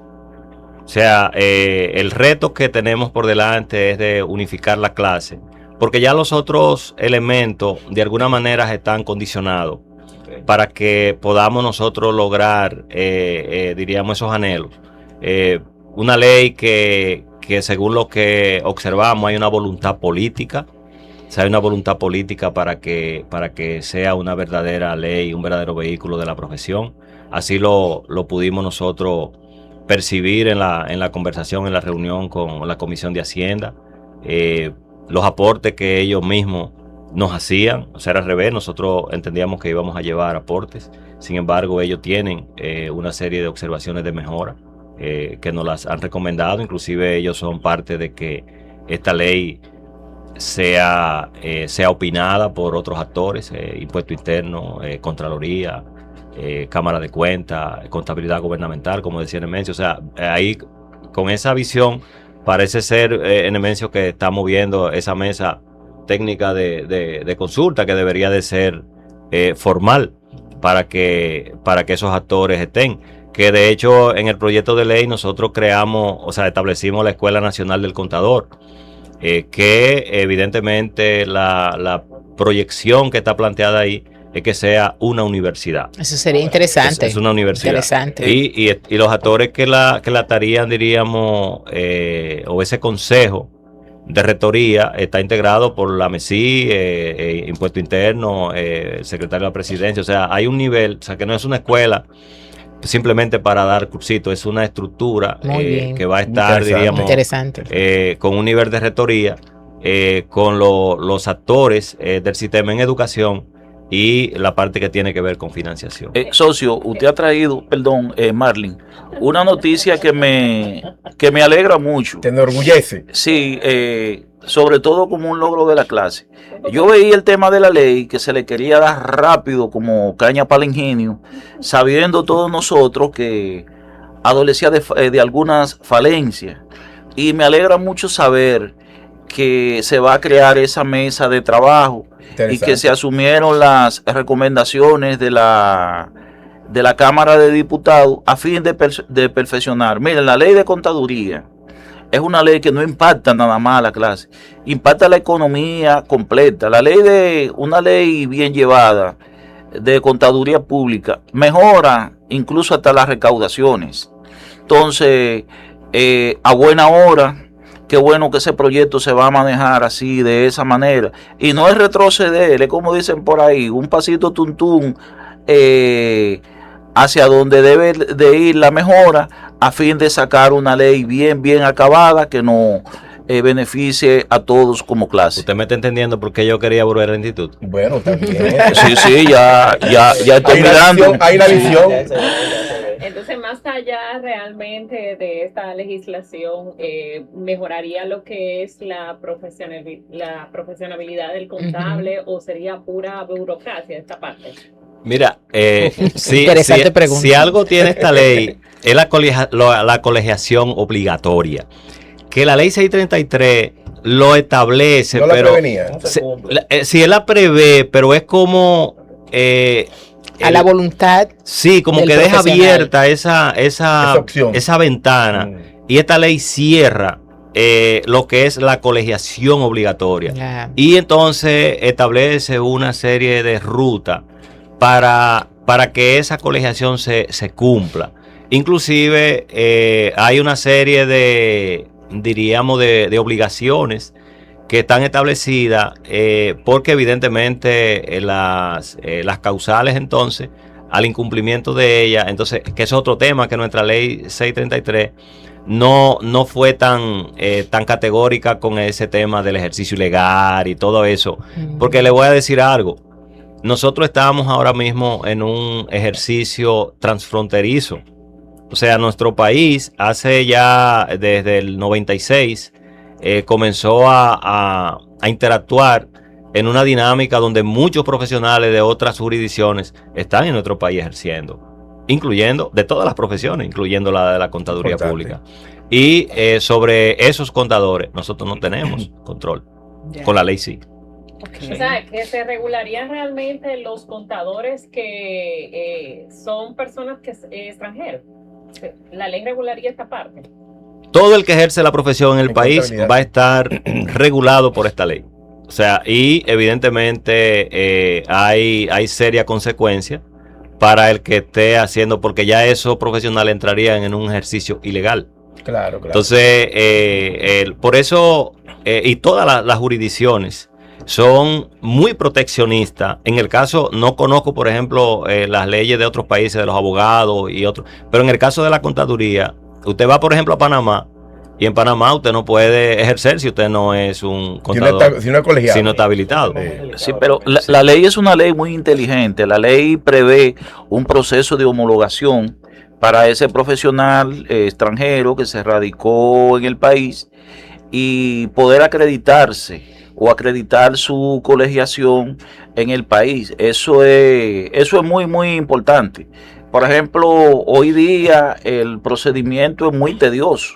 O sea, el reto que tenemos por delante es de unificar la clase, porque ya los otros elementos de alguna manera están condicionados para que podamos nosotros lograr, diríamos, esos anhelos. Una ley que según lo que observamos hay una voluntad política. O sea, hay una voluntad política para que sea una verdadera ley, un verdadero vehículo de la profesión. Así lo pudimos nosotros percibir en la conversación, en la reunión con la Comisión de Hacienda. Los aportes que ellos mismos nos hacían, o sea, era al revés, nosotros entendíamos que íbamos a llevar aportes. Sin embargo, ellos tienen una serie de observaciones de mejora que nos las han recomendado. Inclusive ellos son parte de que esta ley sea opinada por otros actores, Impuesto Interno, Contraloría, Cámara de Cuentas, Contabilidad Gubernamental, como decía Nemesio. O sea, ahí con esa visión parece ser, Nemesio, que está moviendo esa mesa técnica de consulta que debería de ser formal para que esos actores estén. Que de hecho en el proyecto de ley nosotros establecimos la Escuela Nacional del Contador, que evidentemente la proyección que está planteada ahí es que sea una universidad. Eso sería interesante. Es una universidad. Interesante. Y los actores que la estarían, diríamos, o ese consejo de rectoría está integrado por la MESI, Impuesto Interno, Secretario de la Presidencia. O sea, hay un nivel, o sea, que no es una escuela simplemente para dar cursito, es una estructura que va a estar, diríamos, con un nivel de rectoría, con los actores del sistema en educación y la parte que tiene que ver con financiación. Socio, usted ha traído, perdón, Marlin, una noticia que me alegra mucho. ¿Te enorgullece? Sí, sobre todo como un logro de la clase. Yo veía el tema de la ley que se le quería dar rápido como caña para el ingenio, sabiendo todos nosotros que adolecía de algunas falencias. Y me alegra mucho saber que se va a crear esa mesa de trabajo y que se asumieron las recomendaciones de la Cámara de Diputados a fin de perfeccionar. Miren, la ley de contaduría es una ley que no impacta nada más a la clase, impacta la economía completa. Una ley bien llevada de contaduría pública mejora incluso hasta las recaudaciones. Entonces, a buena hora, qué bueno que ese proyecto se va a manejar así, de esa manera. Y no es retroceder, es como dicen por ahí, un pasito tuntún hacia donde debe de ir la mejora, a fin de sacar una ley bien acabada que nos beneficie a todos como clase. ¿Usted me está entendiendo por qué yo quería volver al instituto? Bueno, también. Sí, ya estoy mirando. Hay la visión. Entonces, más allá realmente de esta legislación, ¿mejoraría lo que es la profesionalidad del contable o sería pura burocracia esta parte? Mira, Interesante pregunta. Si algo tiene esta ley es la colegiación obligatoria, que la ley 633 lo establece, no pero si él la prevé, pero es como a la voluntad. Sí, como que deja abierta esa ventana. Y esta ley cierra lo que es la colegiación obligatoria. Y entonces establece una serie de rutas para que esa colegiación se cumpla. Inclusive hay una serie de obligaciones que están establecidas porque evidentemente las causales entonces al incumplimiento de ella, entonces que es otro tema, que nuestra ley 633 no fue tan categórica con ese tema del ejercicio ilegal y todo eso, porque le voy a decir algo, nosotros estamos ahora mismo en un ejercicio transfronterizo. O sea, nuestro país hace ya desde el 96 comenzó a interactuar en una dinámica donde muchos profesionales de otras jurisdicciones están en nuestro país ejerciendo, incluyendo de todas las profesiones, incluyendo la de la contaduría pública. Y sobre esos contadores nosotros no tenemos control. Con la ley sí. Okay. O sea, que se regularían realmente los contadores que son personas que extranjeras. La ley regularía esta parte. Todo el que ejerce la profesión en el país va a estar regulado por esta ley. O sea, y evidentemente hay seria consecuencia para el que esté haciendo, porque ya esos profesionales entrarían en un ejercicio ilegal. Claro. Entonces, por eso, y todas las jurisdicciones son muy proteccionistas. En el caso, no conozco, por ejemplo, las leyes de otros países, de los abogados y otros, pero en el caso de la contaduría, usted va, por ejemplo, a Panamá, y en Panamá usted no puede ejercer si usted no es un contador, si no es colegiado, si no está habilitado. Sí, pero la ley es una ley muy inteligente. La ley prevé un proceso de homologación para ese profesional extranjero que se radicó en el país y poder acreditarse o acreditar su colegiación en el país. Eso es muy, muy importante. Por ejemplo, hoy día el procedimiento es muy tedioso.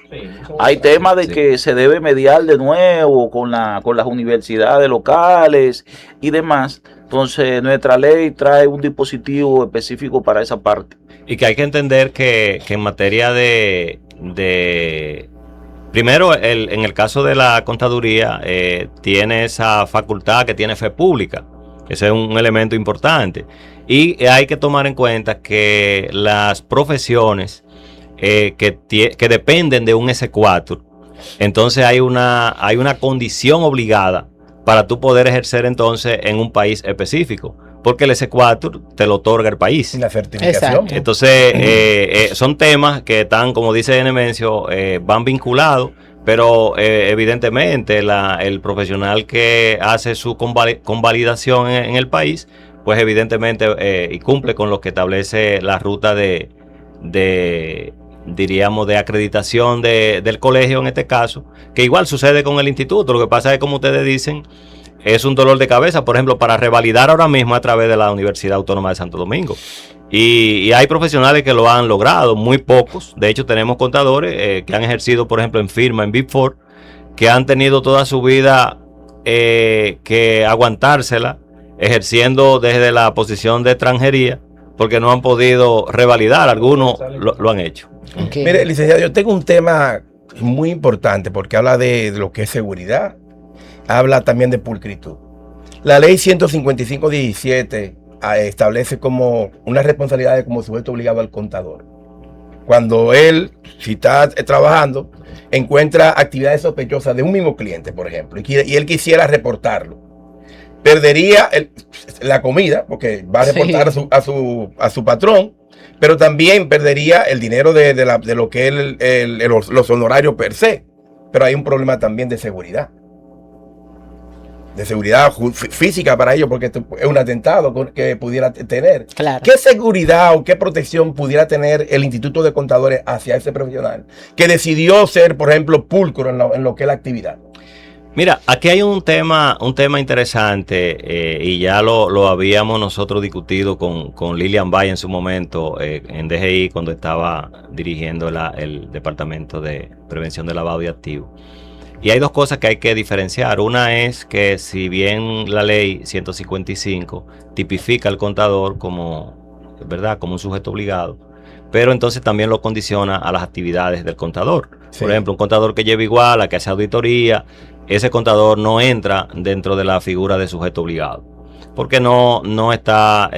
Hay temas de que se debe mediar de nuevo con las universidades locales y demás. Entonces, nuestra ley trae un dispositivo específico para esa parte. Y que hay que entender que en materia primero, en el caso de la contaduría, tiene esa facultad que tiene fe pública. Ese es un elemento importante. Y hay que tomar en cuenta que las profesiones que dependen de un S4, entonces hay una condición obligada para tú poder ejercer entonces en un país específico, porque el S4 te lo otorga el país. La certificación. Exacto. Entonces, son temas que están, como dice Nemesio, van vinculados, pero evidentemente el profesional que hace su convalidación en el país, pues evidentemente y cumple con lo que establece la ruta diríamos, de acreditación del colegio en este caso, que igual sucede con el instituto. Lo que pasa es que, como ustedes dicen, es un dolor de cabeza, por ejemplo, para revalidar ahora mismo a través de la Universidad Autónoma de Santo Domingo. Y hay profesionales que lo han logrado, muy pocos. De hecho, tenemos contadores que han ejercido, por ejemplo, en firma, en Big Four, que han tenido toda su vida que aguantársela, ejerciendo desde la posición de extranjería, porque no han podido revalidar. Algunos lo han hecho. Okay. Mire, licenciado, yo tengo un tema muy importante porque habla de lo que es seguridad, habla también de pulcritud. La ley 155/17 establece como una responsabilidad como sujeto obligado al contador. Cuando él, si está trabajando, encuentra actividades sospechosas de un mismo cliente, por ejemplo, y él quisiera reportarlo, perdería la comida, porque va a reportar a su patrón, pero también perdería el dinero de lo que es los honorarios per se. Pero hay un problema también de seguridad física para ellos, porque esto es un atentado que pudiera tener. Claro. ¿Qué seguridad o qué protección pudiera tener el Instituto de Contadores hacia ese profesional que decidió ser, por ejemplo, pulcro en lo que es la actividad? Mira, aquí hay un tema interesante y ya lo habíamos nosotros discutido con Lilian Valle en su momento en DGI cuando estaba dirigiendo el Departamento de Prevención de Lavado de Activos. Y hay dos cosas que hay que diferenciar. Una es que si bien la ley 155 tipifica al contador como, ¿verdad?, como un sujeto obligado, pero entonces también lo condiciona a las actividades del contador. Sí. Por ejemplo, un contador que lleva iguala, que hace auditoría, ese contador no entra dentro de la figura de sujeto obligado, porque no está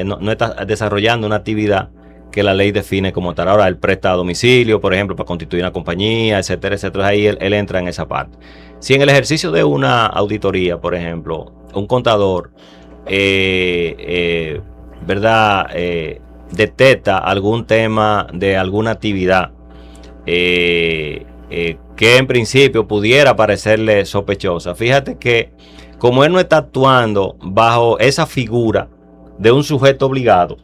desarrollando una actividad que la ley define como tal. Ahora, él presta a domicilio, por ejemplo, para constituir una compañía, etcétera, etcétera. Ahí él entra en esa parte. Si en el ejercicio de una auditoría, por ejemplo, un contador, ¿verdad?, detecta algún tema de alguna actividad que en principio pudiera parecerle sospechosa, fíjate que como él no está actuando bajo esa figura de un sujeto obligado.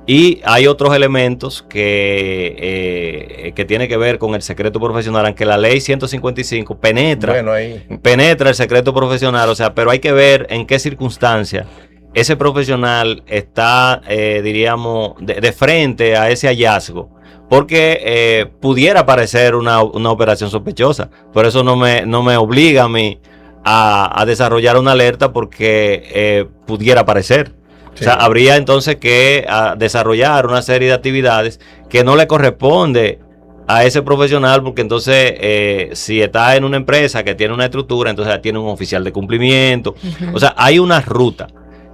Y hay otros elementos que tienen que ver con el secreto profesional, aunque la ley 155 penetra el secreto profesional, o sea, pero hay que ver en qué circunstancias ese profesional está, diríamos, de frente a ese hallazgo, porque pudiera parecer una operación sospechosa. Por eso no me obliga a mí a desarrollar una alerta, porque pudiera parecer. Sí. O sea, habría entonces que desarrollar una serie de actividades que no le corresponde a ese profesional, porque entonces si está en una empresa que tiene una estructura, entonces tiene un oficial de cumplimiento. O sea, hay una ruta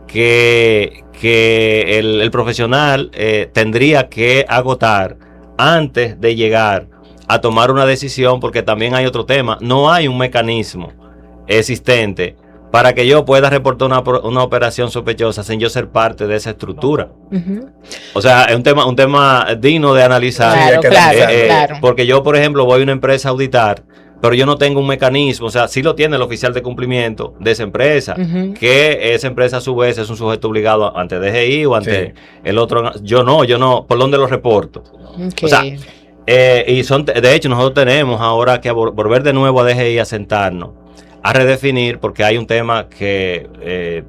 que el profesional tendría que agotar antes de llegar a tomar una decisión, porque también hay otro tema. No hay un mecanismo existente para que yo pueda reportar una operación sospechosa sin yo ser parte de esa estructura. O sea, es un tema digno de analizar. Claro. Porque yo, por ejemplo, voy a una empresa a auditar, pero yo no tengo un mecanismo, o sea, sí lo tiene el oficial de cumplimiento de esa empresa, que esa empresa a su vez es un sujeto obligado ante DGI o ante el otro. Yo no, ¿por dónde lo reporto? O sea, de hecho, nosotros tenemos ahora que volver de nuevo a DGI a sentarnos, a redefinir, porque hay un tema que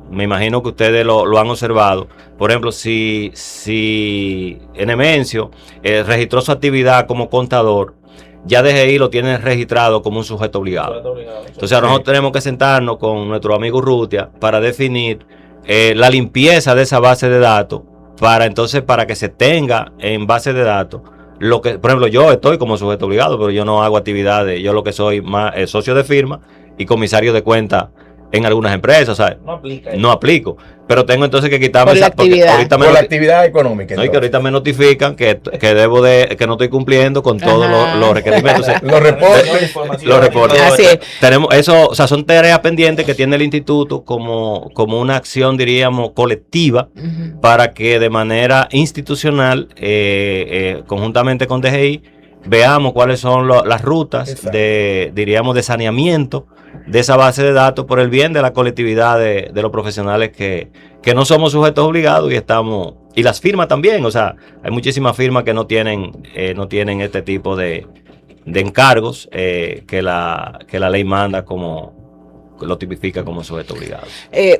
me imagino que ustedes lo han observado. Por ejemplo, si Nemencio registró su actividad como contador, ya DGI lo tiene registrado como un sujeto obligado. Entonces ahora nosotros tenemos que sentarnos con nuestro amigo Urrutia para definir la limpieza de esa base de datos, para que se tenga en base de datos lo que, por ejemplo, yo estoy como sujeto obligado, pero yo no hago actividades. Yo lo que soy más socio de firma y comisario de cuenta en algunas empresas, ¿sabes? No aplico. Pero tengo entonces que quitarme esa actividad. Por la actividad económica. No, y que ahorita me notifican que no estoy cumpliendo con todos los requerimientos. Los reportes. Así es. Tenemos eso, o sea, son tareas pendientes que tiene el instituto como una acción, diríamos, colectiva, para que de manera institucional, conjuntamente con DGI, veamos cuáles son las rutas de saneamiento de esa base de datos, por el bien de la colectividad de los profesionales que no somos sujetos obligados y las firmas también. O sea, hay muchísimas firmas que no tienen este tipo de encargos que la ley manda, como lo tipifica como sujeto obligado.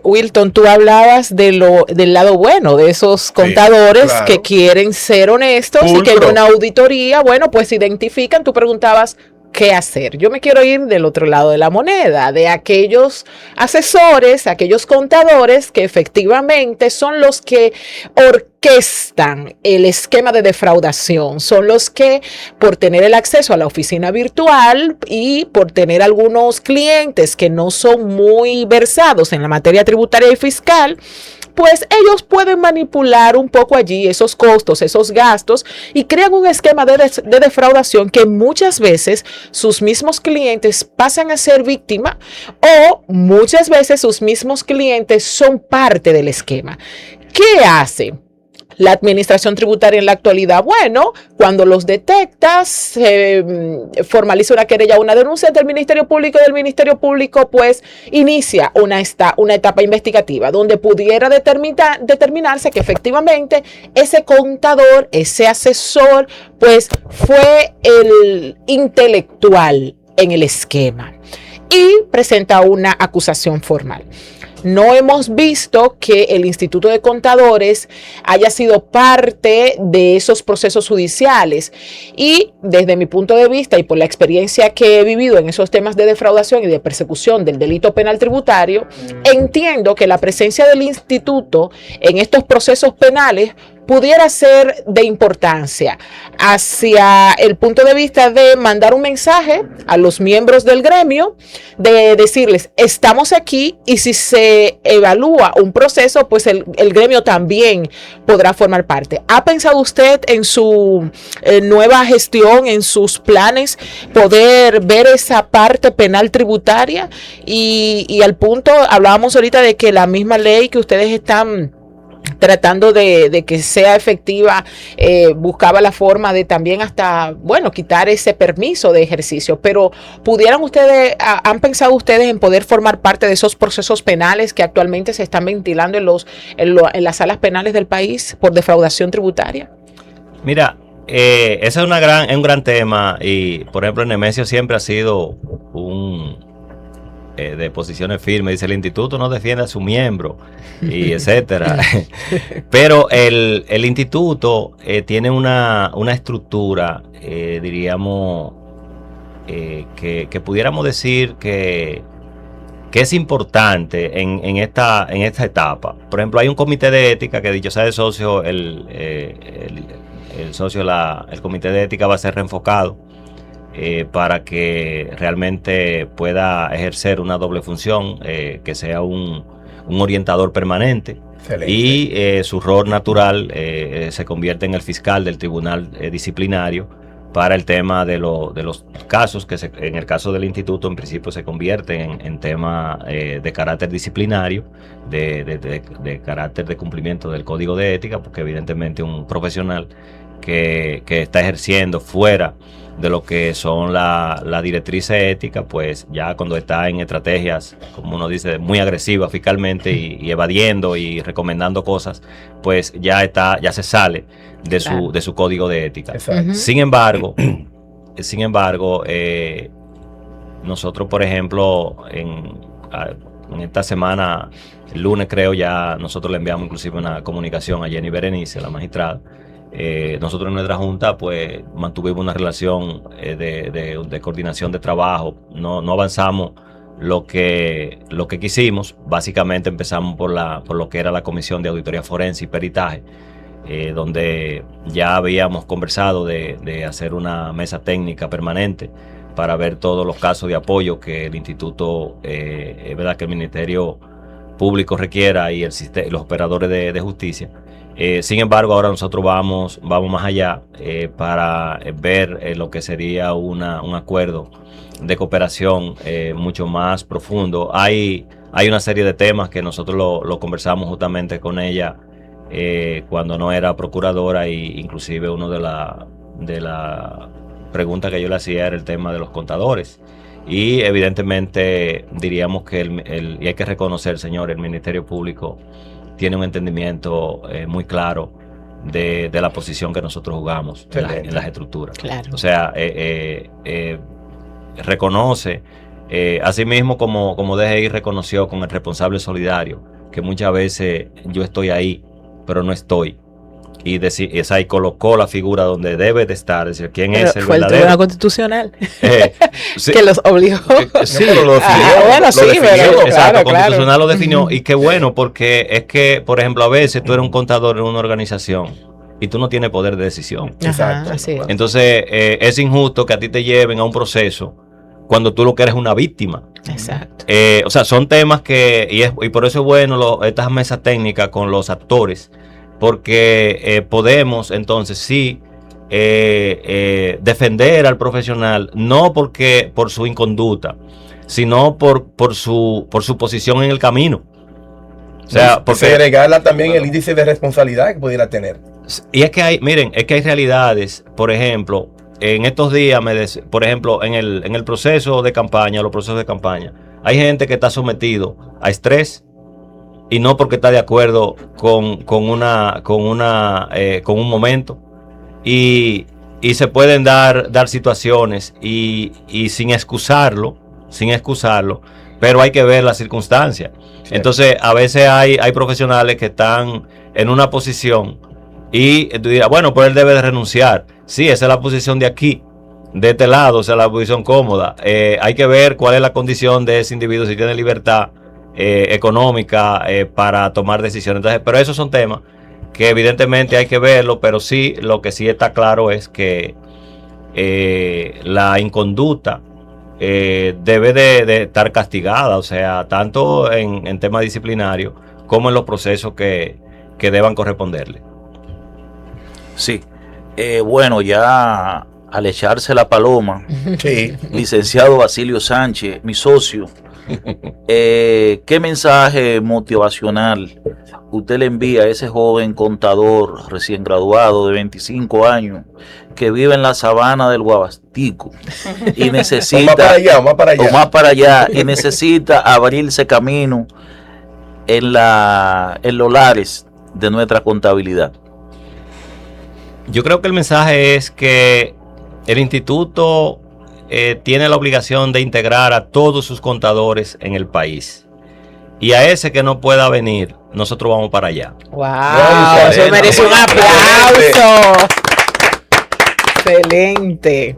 Wilton, tú hablabas del lado bueno de esos contadores que quieren ser honestos y que en una auditoría, bueno, pues identifican. Tú preguntabas qué hacer. Yo me quiero ir del otro lado de la moneda, de aquellos asesores, aquellos contadores que efectivamente son los que orquestan el esquema de defraudación, son los que, por tener el acceso a la oficina virtual y por tener algunos clientes que no son muy versados en la materia tributaria y fiscal, pues ellos pueden manipular un poco allí esos costos, esos gastos, y crean un esquema de defraudación que muchas veces sus mismos clientes pasan a ser víctima, o muchas veces sus mismos clientes son parte del esquema. ¿Qué hace la administración tributaria en la actualidad? Bueno, cuando los detectas, se formaliza una querella, una denuncia ante el Ministerio Público, y del Ministerio Público pues inicia una etapa investigativa donde pudiera determinarse que efectivamente ese contador, ese asesor, pues fue el intelectual en el esquema y presenta una acusación formal. No hemos visto que el Instituto de Contadores haya sido parte de esos procesos judiciales, y desde mi punto de vista y por la experiencia que he vivido en esos temas de defraudación y de persecución del delito penal tributario, entiendo que la presencia del instituto en estos procesos penales pudiera ser de importancia hacia el punto de vista de mandar un mensaje a los miembros del gremio, de decirles, estamos aquí, y si se evalúa un proceso, pues el gremio también podrá formar parte. ¿Ha pensado usted en su nueva gestión, en sus planes, poder ver esa parte penal tributaria? Y al punto, hablábamos ahorita de que la misma ley que ustedes están tratando de que sea efectiva, buscaba la forma de también hasta, bueno, quitar ese permiso de ejercicio, pero ¿pudieran ustedes, han pensado ustedes en poder formar parte de esos procesos penales que actualmente se están ventilando en las salas penales del país por defraudación tributaria? Mira, ese es un gran tema y, por ejemplo, Nemesio siempre ha sido de posiciones firmes. Dice, el instituto no defiende a su miembro y etcétera. Pero el instituto tiene una estructura, diríamos, que pudiéramos decir que es importante en esta etapa. Por ejemplo, hay un comité de ética que, dicho sea de socio, el comité de ética va a ser reenfocado para que realmente pueda ejercer una doble función, que sea un orientador permanente. Excelente. Y su rol natural se convierte en el fiscal del tribunal disciplinario para el tema de los casos que en el caso del instituto en principio se convierten en tema de carácter disciplinario, de carácter de cumplimiento del código de ética, porque evidentemente un profesional que está ejerciendo fuera de lo que son la directrices ética, pues ya cuando está en estrategias, como uno dice, muy agresivas fiscalmente y evadiendo y recomendando cosas, pues ya se sale de su código de ética. Sin embargo, nosotros, por ejemplo, en esta semana, el lunes creo, ya nosotros le enviamos inclusive una comunicación a Jenny Berenice, la magistrada. Nosotros en nuestra junta pues mantuvimos una relación de coordinación de trabajo. No avanzamos lo que quisimos. Básicamente empezamos por lo que era la Comisión de Auditoría Forense y Peritaje, donde ya habíamos conversado de hacer una mesa técnica permanente para ver todos los casos de apoyo que el instituto, es verdad que el Ministerio Público requiera y los operadores de justicia. Sin embargo, ahora nosotros vamos más allá para ver lo que sería un acuerdo de cooperación mucho más profundo. Hay una serie de temas que nosotros lo conversamos justamente con ella cuando no era procuradora, y inclusive uno de la preguntas que yo le hacía era el tema de los contadores. Y evidentemente diríamos que y hay que reconocer, señor, el Ministerio Público tiene un entendimiento muy claro de la posición que nosotros jugamos en las estructuras. Claro. O sea, reconoce, asimismo como DGI reconoció con el responsable solidario, que muchas veces yo estoy ahí, pero no estoy. Y ahí colocó la figura donde debe de estar, es decir, quién es el fue verdadero. El Tribunal Constitucional sí. que los obligó. Sí, lo definió. Exacto, Constitucional lo definió. Y qué bueno, porque es que, por ejemplo, a veces tú eres un contador en una organización y tú no tienes poder de decisión. Exacto. Así. Entonces, es injusto que a ti te lleven a un proceso cuando tú lo que eres una víctima. Exacto. O sea, son temas y por eso es bueno estas mesas técnicas con los actores, porque podemos entonces sí defender al profesional, no por su inconducta, sino por su posición en el camino. O sea, porque agregarla también el índice de responsabilidad que pudiera tener. Y es que hay realidades, por ejemplo, en estos días, por ejemplo, en el proceso de campaña, los procesos de campaña, hay gente que está sometido a estrés, y no porque está de acuerdo con un momento, y se pueden dar situaciones y sin excusarlo, pero hay que ver las circunstancias. Sí. Entonces, a veces hay profesionales que están en una posición y tú dirás, bueno, pues él debe de renunciar. Sí, esa es la posición de aquí, de este lado, esa es la posición cómoda. Hay que ver cuál es la condición de ese individuo, si tiene libertad económica para tomar decisiones. Entonces, pero esos son temas que evidentemente hay que verlo, pero sí, lo que sí está claro es que la inconducta debe de estar castigada, o sea, tanto en temas disciplinarios como en los procesos que deban corresponderle. Sí, bueno, ya al echarse la paloma, Sí. licenciado Basilio Sánchez, mi socio, ¿qué mensaje motivacional usted le envía a ese joven contador recién graduado de 25 años que vive en la sabana del Guabastico y necesita, O más para allá. o más para allá, y necesita abrirse camino en los lares de nuestra contabilidad? Yo creo que el mensaje es que el instituto tiene la obligación de integrar a todos sus contadores en el país. Y a ese que no pueda venir, nosotros vamos para allá. ¡Wow! Excelente. Eso merece un aplauso. Excelente.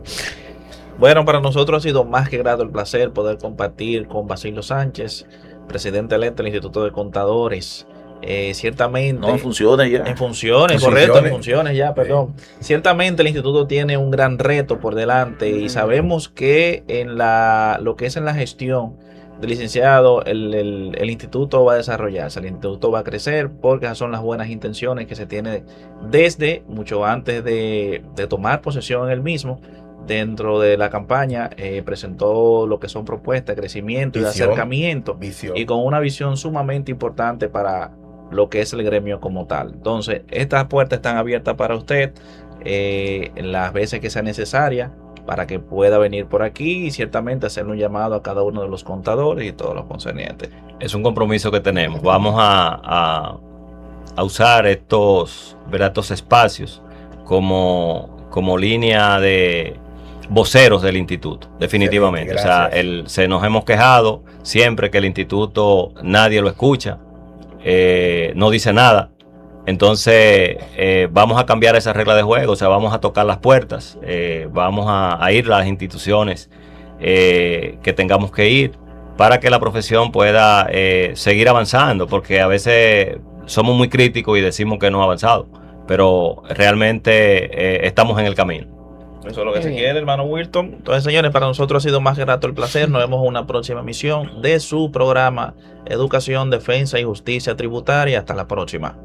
Bueno, para nosotros ha sido más que grato el placer poder compartir con Basilio Sánchez, presidente electo del Instituto de Contadores. Ciertamente. No funciona ya. En funciones, En correcto, funciones. en funciones ya, perdón. Ciertamente el instituto tiene un gran reto por delante y sabemos que en lo que es en la gestión del licenciado, el instituto va a desarrollarse, el instituto va a crecer porque esas son las buenas intenciones que se tiene desde mucho antes de tomar posesión en el mismo. Dentro de la campaña presentó lo que son propuestas de crecimiento y de Visión. acercamiento Visión. y con una visión sumamente importante para lo que es el gremio como tal. Entonces, estas puertas están abiertas para usted las veces que sea necesaria para que pueda venir por aquí y ciertamente hacer un llamado a cada uno de los contadores y todos los concernientes. Es un compromiso que tenemos. Vamos a usar estos espacios como línea de voceros del instituto, definitivamente. Excelente, O sea, se nos hemos quejado siempre que el instituto nadie lo escucha, no dice nada. Entonces vamos a cambiar esa regla de juego, o sea, vamos a tocar las puertas, vamos a ir a las instituciones que tengamos que ir para que la profesión pueda seguir avanzando, porque a veces somos muy críticos y decimos que no ha avanzado, pero realmente estamos en el camino. Eso es lo que Muy se bien. quiere, hermano Wilton. Entonces, señores, para nosotros ha sido más que grato el placer. Nos vemos en una próxima emisión de su programa Educación, Defensa y Justicia Tributaria. Hasta la próxima.